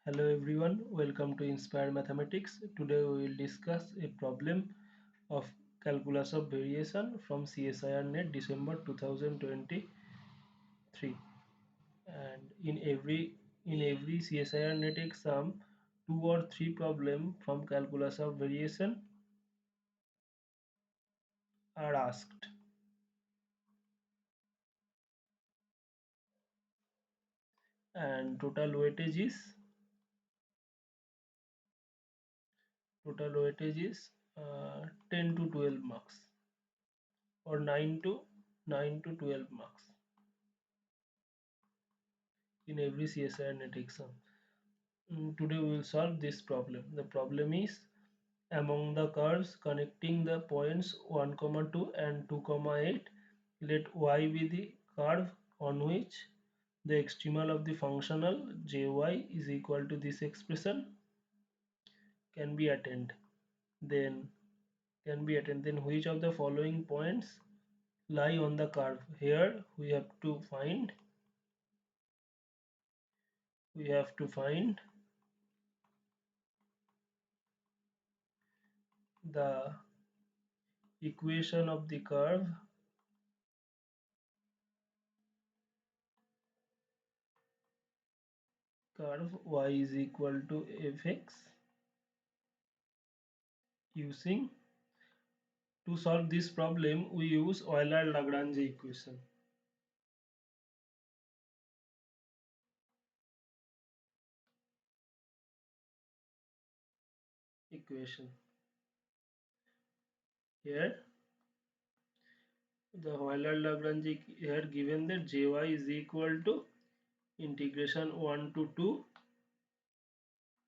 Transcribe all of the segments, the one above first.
Hello everyone, welcome to Inspire Mathematics. Today we will discuss a problem of calculus of variation from CSIR NET December 2023. And in every CSIR NET exam, 2 or 3 problems from calculus of variation are asked. And total weightage is 10 to 12 marks or 9 to 12 marks in every CSIR NET exam. Today we will solve this problem. The problem is among the curves connecting the points 1, 2 and 2, 8, let y be the curve on which the extremal of the functional jy is equal to this expression can be attained. Then which of the following points lie on the curve? Here we have to find the equation of the curve y is equal to fx. Using To solve this problem, we use Euler-Lagrange equation. Here, the Euler-Lagrange here given that jy is equal to integration 1 to 2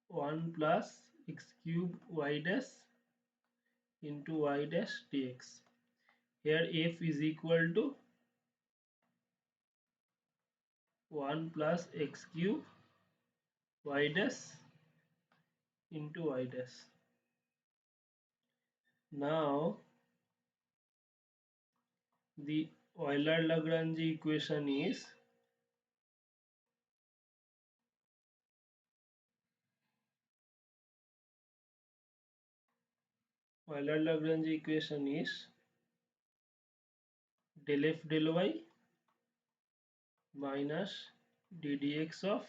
1 plus x cube y dash into y dash dx. Here f is equal to 1 plus x cube y dash into y dash. Now the Euler-Lagrange equation is del f del y minus ddx of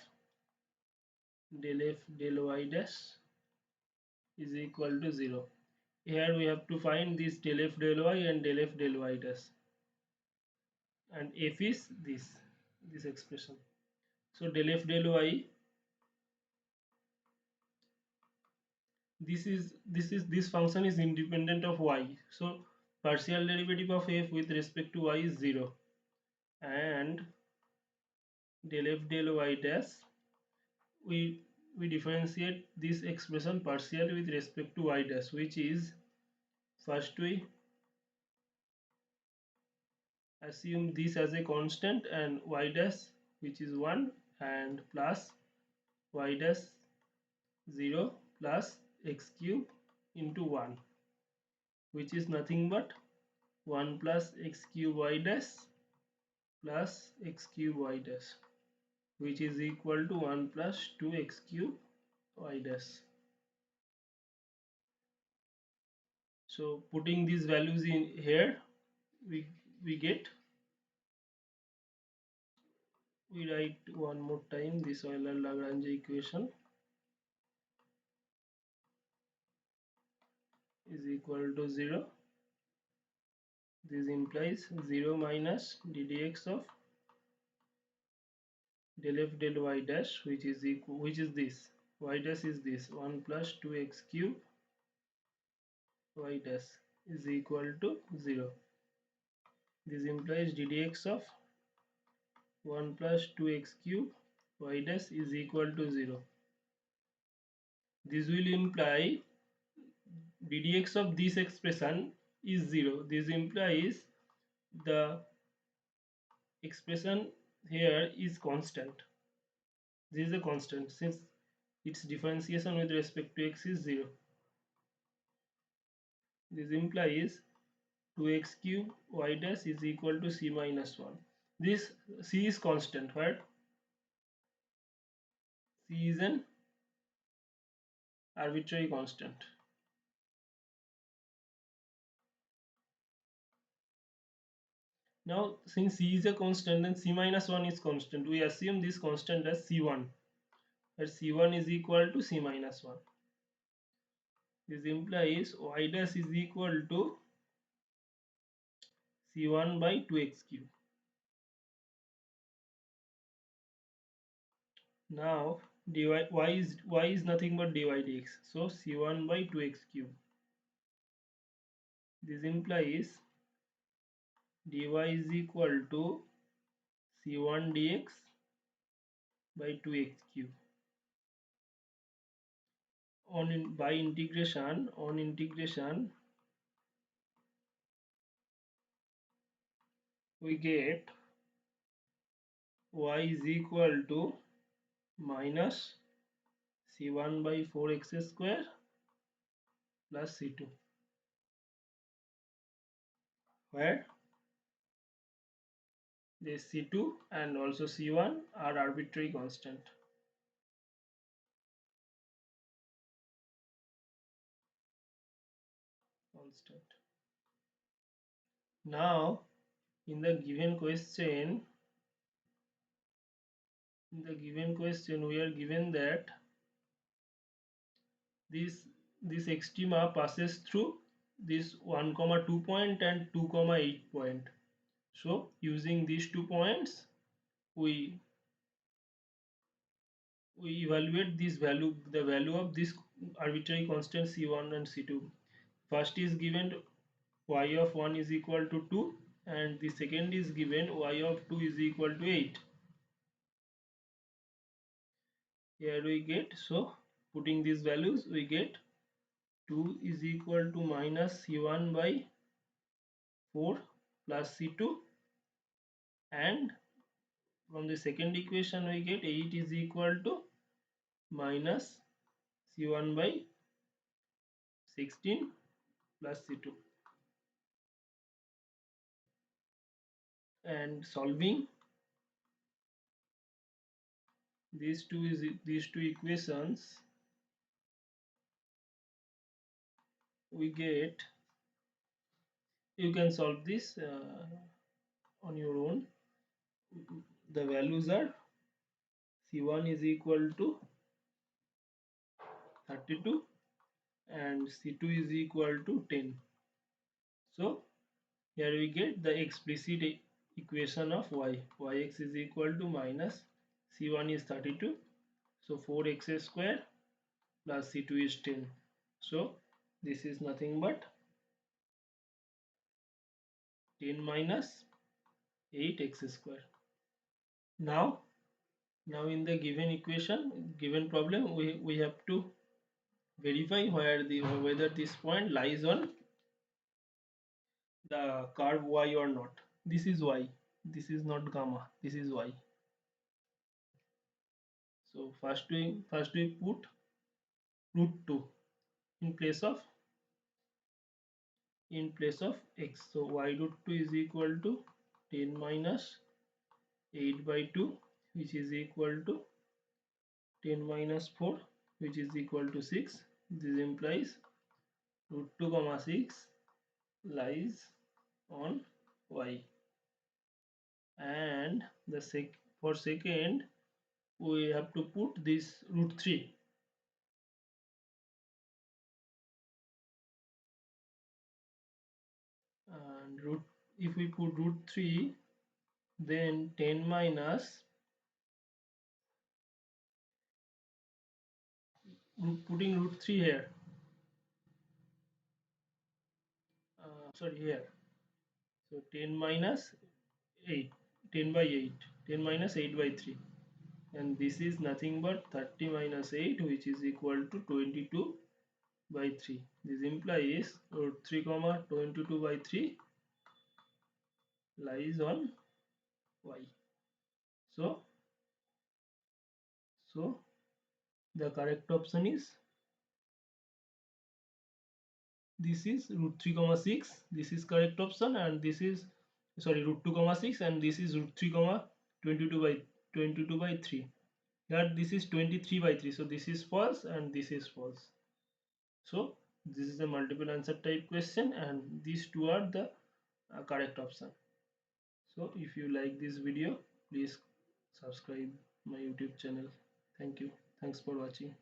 del f del y dash is equal to 0. Here we have to find this del f del y and del f del y dash, and f is this expression. So del f del y, this function is independent of y, so partial derivative of f with respect to y is 0, and del f del y dash, we differentiate this expression partially with respect to y dash, which is, first we assume this as a constant and y dash which is 1 and plus y dash 0 plus x cube into 1, which is nothing but 1 plus x cube y dash plus x cube y dash, which is equal to 1 plus 2x cube y dash. So putting these values in here, we write one more time this Euler-Lagrange equation is equal to 0. This implies 0 minus ddx of del f del y dash, which is this y dash is this 1 plus 2x cube y dash is equal to 0. This implies ddx of 1 plus 2x cube y dash is equal to 0. This will imply ddx of this expression is 0. This implies the expression here is constant. This is a constant since its differentiation with respect to x is 0. This implies 2x cube y dash is equal to c minus 1. This c is constant, where c is an arbitrary constant. Now since c is a constant, then c minus 1 is constant. We assume this constant as c1, where c1 is equal to c minus 1. This implies y dash is equal to c1 by 2x cube. Now dy y is nothing but dy dx, so c1 by 2x cube. This implies dy is equal to c1 dx by 2x cube. By integration, we get y is equal to minus c1 by 4x square plus c2, where this c2 and also c1 are arbitrary constant. Now in the given question, we are given that this extrema passes through this 1 comma 2 point and 2 comma 8 point. So using these 2 points, we evaluate this value, the value of this arbitrary constant c1 and c2. First is given y of 1 is equal to 2, and the second is given y of 2 is equal to 8. Here we get, so putting these values, we get 2 is equal to minus c1 by 4 plus c2, and from the second equation we get 8 is equal to minus c1 by 16 plus c2. And solving these two equations, we get, you can solve this on your own. The values are c1 is equal to 32 and c2 is equal to 10. So here we get the explicit equation of yx is equal to minus c1 is 32, so 4x square plus c2 is 10. So this is nothing but 10 minus 8x square. Now in the given equation, given problem, we have to verify whether this point lies on the curve y or not. This is y, this is not gamma, this is y. So first we put root 2 in place of x. So y root 2 is equal to 10 minus 8 by 2, which is equal to 10 minus 4, which is equal to 6. This implies root 2 comma 6 lies on y. And for second we have to put this root 3, and if we put root 3, then 10 minus, putting root 3 here, sorry, here, so 10 minus 8, 10 by 8, 10 minus 8 by 3, and this is nothing but 30 minus 8, which is equal to 22 by 3. This implies root 3 comma 22 by 3 lies on y. So the correct option is, this is root 3 comma 6, this is correct option, and this is, sorry, root 2 comma 6, and this is root 3 comma 22 by 3. Here this is 23 by 3, so this is false and this is false. So this is a multiple answer type question, and these two are the correct option. So if you like this video, please subscribe my YouTube channel. Thank you. Thanks for watching.